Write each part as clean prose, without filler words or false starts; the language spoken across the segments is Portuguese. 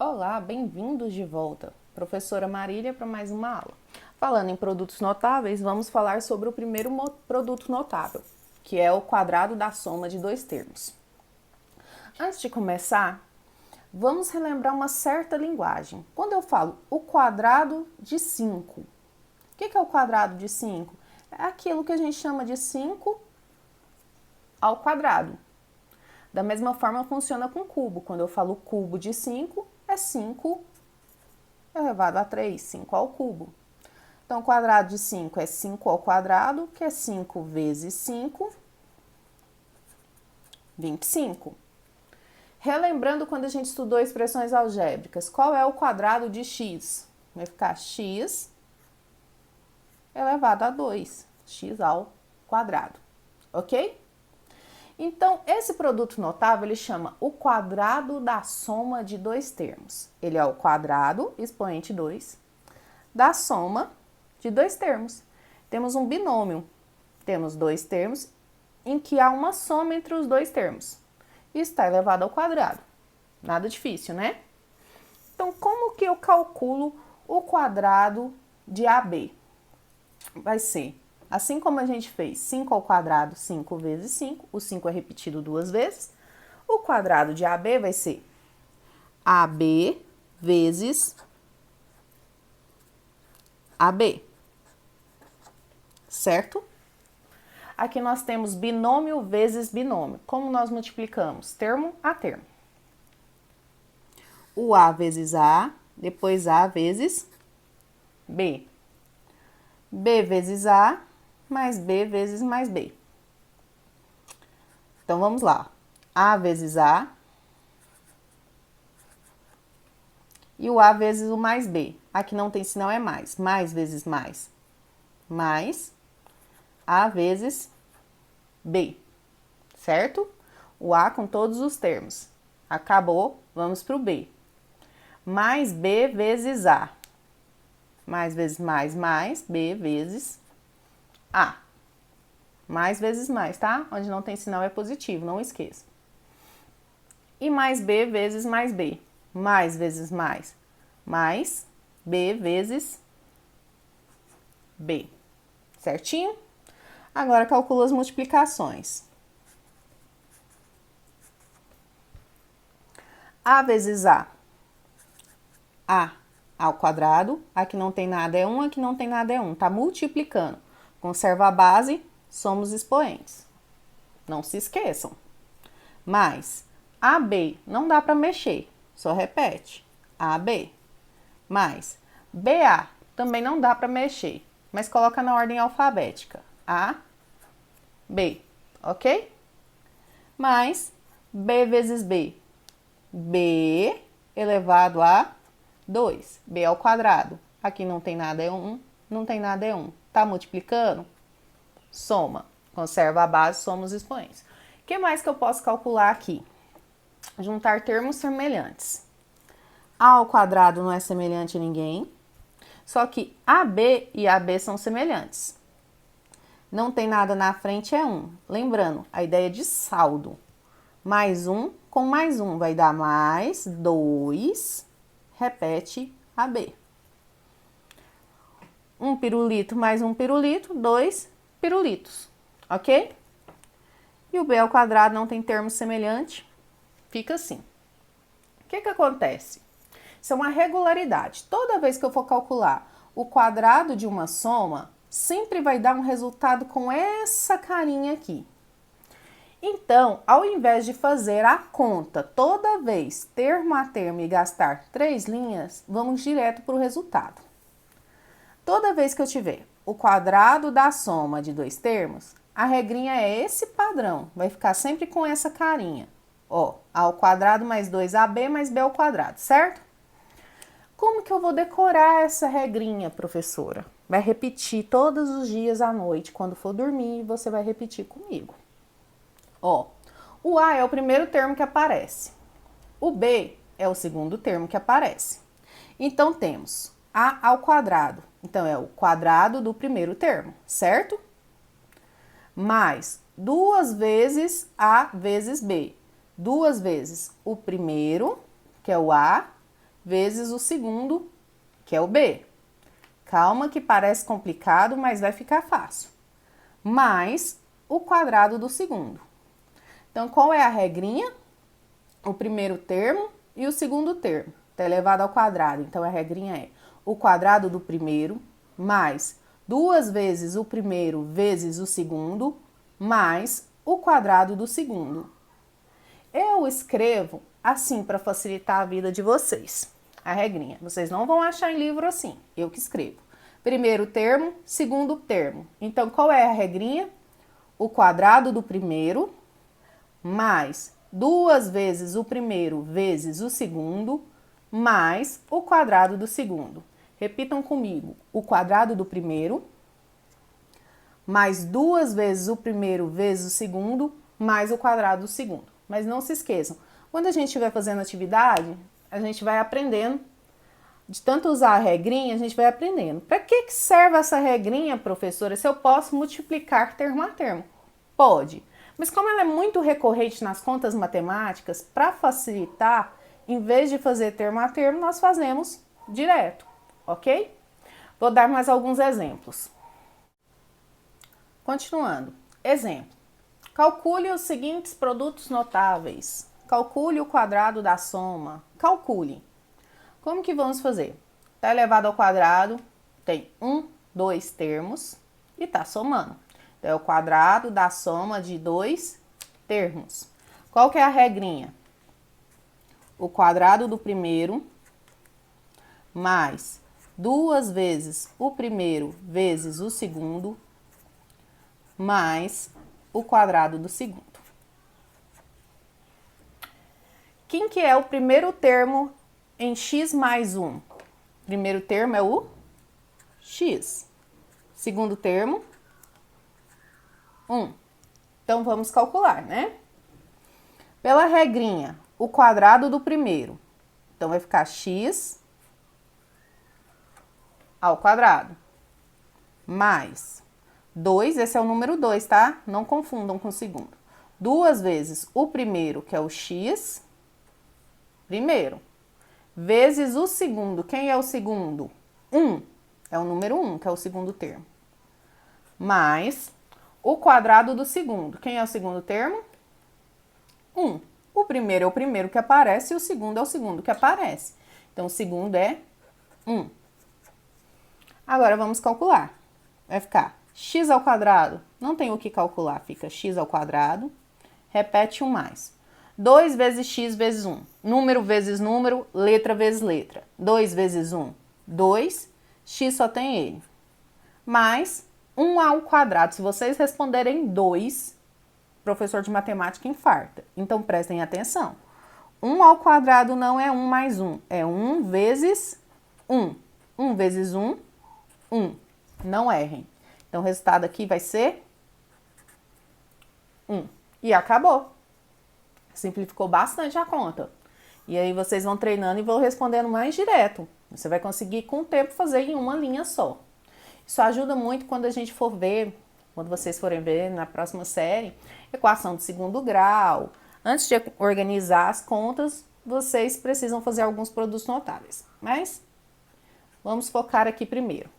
Olá, bem-vindos de volta. Professora Marília para mais uma aula. Falando em produtos notáveis, vamos falar sobre o primeiro produto notável, que é o quadrado da soma de dois termos. Antes de começar, vamos relembrar uma certa linguagem. Quando eu falo o quadrado de 5, o que é o quadrado de 5? É aquilo que a gente chama de 5 ao quadrado. Da mesma forma funciona com cubo. Quando eu falo cubo de 5, é 5 elevado a 3, 5 ao cubo. Então, o quadrado de 5 é 5 ao quadrado, que é 5 vezes 5, 25. Relembrando quando a gente estudou expressões algébricas, qual é o quadrado de x? Vai ficar x elevado a 2, x ao quadrado, ok? Então, esse produto notável, ele chama o quadrado da soma de dois termos. Ele é o quadrado, expoente 2, da soma de dois termos. Temos um binômio, temos dois termos em que há uma soma entre os dois termos. Isso está elevado ao quadrado. Nada difícil, né? Então, como que eu calculo o quadrado de AB? Vai ser, assim como a gente fez 5 ao quadrado, 5 vezes 5, o 5 é repetido duas vezes, o quadrado de AB vai ser AB vezes AB, certo? Aqui nós temos binômio vezes binômio. Como nós multiplicamos? Termo a termo. O A vezes A, depois A vezes B. B vezes A, mais B vezes mais B. Então, vamos lá. A vezes A e o A vezes o mais B. Aqui não tem sinal, é mais. Mais vezes mais. Mais A vezes B, certo? O A com todos os termos. Acabou, vamos para o B. Mais B vezes A. Mais vezes mais, B vezes A. Mais vezes mais, tá? Onde não tem sinal é positivo, não esqueça. E mais B vezes mais B. Mais vezes mais B vezes B. Certinho? Agora calcula as multiplicações. A vezes A ao quadrado, aqui não tem nada é 1, aqui não tem nada é 1, tá multiplicando. Conserva a base, somos expoentes. Não se esqueçam. Mais AB, não dá para mexer, só repete. AB, mais BA, também não dá para mexer, mas coloca na ordem alfabética. A, B, ok? Mais B vezes B, B elevado a 2, B ao quadrado. Aqui não tem nada, é 1, não tem nada, é 1. Tá multiplicando? Soma. Conserva a base, somos expoentes. O que mais que eu posso calcular aqui? Juntar termos semelhantes. A ao quadrado não é semelhante a ninguém, só que AB e AB são semelhantes. Não tem nada na frente, é 1. Lembrando, a ideia de saldo. Mais 1 com mais 1 vai dar mais 2. Repete AB. Um pirulito mais um pirulito, 2 pirulitos, ok? E o B ao quadrado não tem termo semelhante, fica assim. O que acontece? Isso é uma regularidade. Toda vez que eu for calcular o quadrado de uma soma, sempre vai dar um resultado com essa carinha aqui. Então, ao invés de fazer a conta toda vez, termo a termo e gastar 3 linhas, vamos direto para o resultado. Toda vez que eu tiver o quadrado da soma de dois termos, a regrinha é esse padrão, vai ficar sempre com essa carinha. Ó, A ao quadrado mais 2AB mais B ao quadrado, certo? Como que eu vou decorar essa regrinha, professora? Vai repetir todos os dias à noite, quando for dormir, você vai repetir comigo. Ó, o A é o primeiro termo que aparece. O B é o segundo termo que aparece. Então, temos A ao quadrado. Então, é o quadrado do primeiro termo, certo? Mais 2 vezes A vezes B. 2 vezes o primeiro, que é o A, vezes o segundo, que é o b. Calma que parece complicado, mas vai ficar fácil. Mais o quadrado do segundo. Então, qual é a regrinha? O primeiro termo e o segundo termo. Está elevado ao quadrado. Então, a regrinha é o quadrado do primeiro mais 2 vezes o primeiro vezes o segundo mais o quadrado do segundo. Eu escrevo assim para facilitar a vida de vocês. A regrinha. Vocês não vão achar em livro assim. Eu que escrevo. Primeiro termo, segundo termo. Então, qual é a regrinha? O quadrado do primeiro mais 2 vezes o primeiro vezes o segundo mais o quadrado do segundo. Repitam comigo. O quadrado do primeiro mais 2 vezes o primeiro vezes o segundo mais o quadrado do segundo. Mas não se esqueçam, quando a gente estiver fazendo atividade, a gente vai aprendendo. De tanto usar a regrinha, a gente vai aprendendo. Para que serve essa regrinha, professora, se eu posso multiplicar termo a termo? Pode. Mas como ela é muito recorrente nas contas matemáticas, para facilitar, em vez de fazer termo a termo, nós fazemos direto, ok? Vou dar mais alguns exemplos. Continuando. Exemplo. Calcule os seguintes produtos notáveis. Calcule o quadrado da soma. Calcule. Como que vamos fazer? Está elevado ao quadrado, tem 2 termos e está somando. Então, é o quadrado da soma de 2 termos. Qual que é a regrinha? O quadrado do primeiro mais 2 vezes o primeiro vezes o segundo mais o quadrado do segundo. Quem que é o primeiro termo em x mais 1? Primeiro termo é o x. Segundo termo, 1. Então, vamos calcular, né? Pela regrinha, o quadrado do primeiro. Então, vai ficar x ao quadrado. Mais 2, esse é o número 2, tá? Não confundam com o segundo. 2 vezes o primeiro, que é o x, primeiro. Vezes o segundo. Quem é o segundo? 1. É o número 1, que é o segundo termo. Mais o quadrado do segundo. Quem é o segundo termo? 1. O primeiro é o primeiro que aparece e o segundo é o segundo que aparece. Então, o segundo é 1. Agora, vamos calcular. Vai ficar x ao quadrado. Não tem o que calcular. Fica x ao quadrado. Repete 1 mais. 2 vezes x vezes 1. Número vezes número, letra vezes letra. 2 vezes 1, 2. X só tem ele. Mais 1 ao quadrado. Se vocês responderem 2, professor de matemática infarta. Então, prestem atenção. 1 ao quadrado não é 1 mais 1. É 1 vezes 1. 1 vezes 1, 1. Não errem. Então, o resultado aqui vai ser 1. E acabou. Simplificou bastante a conta. E aí vocês vão treinando e vão respondendo mais direto. Você vai conseguir com o tempo fazer em uma linha só. Isso ajuda muito quando a gente for ver, quando vocês forem ver na próxima série, equação de segundo grau. Antes de organizar as contas, vocês precisam fazer alguns produtos notáveis. Mas vamos focar aqui primeiro.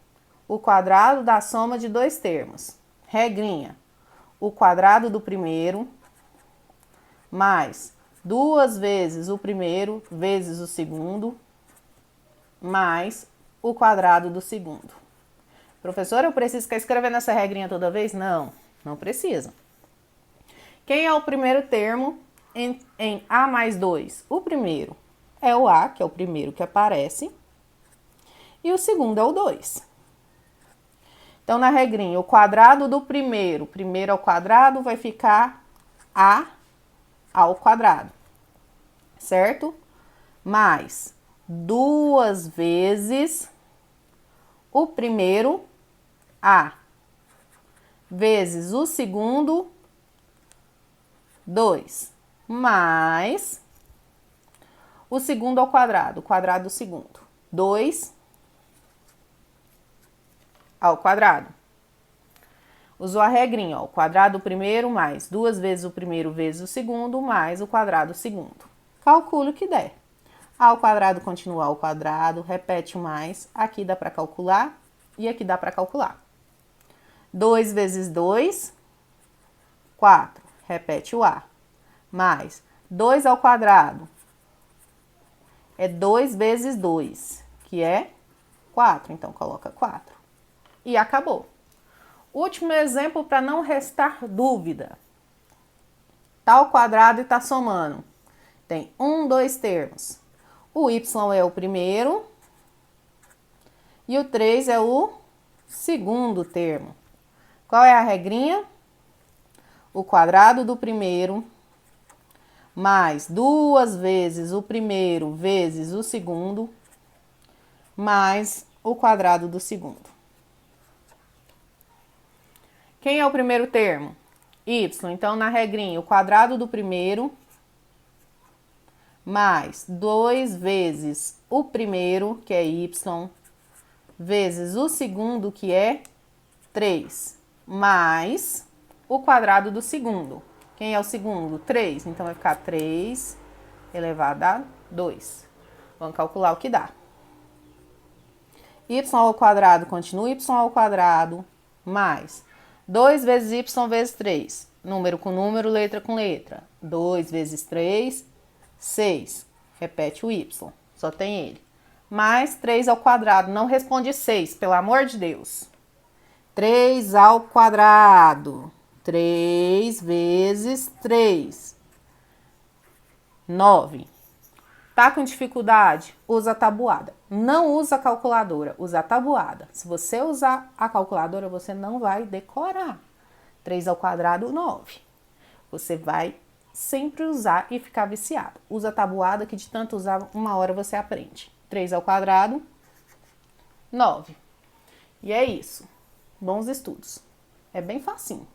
O quadrado da soma de 2 termos. Regrinha. O quadrado do primeiro mais 2 vezes o primeiro vezes o segundo, mais o quadrado do segundo. Professora, eu preciso ficar escrevendo essa regrinha toda vez? Não, não precisa. Quem é o primeiro termo em A mais 2? O primeiro é o A, que é o primeiro que aparece, e o segundo é o 2. Então, na regrinha, o quadrado do primeiro ao quadrado, vai ficar A ao quadrado, certo? Mais 2 vezes o primeiro A vezes o segundo 2 mais o segundo ao quadrado, o quadrado do segundo, 2 ao quadrado. Usou a regrinha, ó, o quadrado do primeiro mais 2 vezes o primeiro vezes o segundo mais o quadrado do segundo. Calcule o que der. A ao quadrado continua ao quadrado, repete o mais. Aqui dá para calcular e aqui dá para calcular. 2 vezes 2, 4. Repete o A. Mais 2 ao quadrado é 2 vezes 2, que é 4. Então, coloca 4. E acabou. Último exemplo para não restar dúvida. Tá ao quadrado e tá somando. Tem 1, 2 termos. O y é o primeiro e o 3 é o segundo termo. Qual é a regrinha? O quadrado do primeiro mais 2 vezes o primeiro vezes o segundo mais o quadrado do segundo. Quem é o primeiro termo? Y. Então, na regrinha, o quadrado do primeiro mais 2 vezes o primeiro, que é y, vezes o segundo, que é 3, mais o quadrado do segundo. Quem é o segundo? 3. Então, vai ficar 3 elevado a 2. Vamos calcular o que dá. Y ao quadrado continua y ao quadrado, mais 2 vezes y vezes 3. Número com número, letra com letra. 2 vezes 3, 6. Repete o y, só tem ele. Mais 3 ao quadrado. Não responde 6, pelo amor de Deus. 3 ao quadrado. 3 vezes 3. 9. Tá com dificuldade? Usa a tabuada. Não usa a calculadora, usa a tabuada. Se você usar a calculadora, você não vai decorar. 3 ao quadrado, 9. Você vai sempre usar e ficar viciado. Usa a tabuada que de tanto usar, uma hora você aprende. 3 ao quadrado, 9. E é isso. Bons estudos. É bem facinho.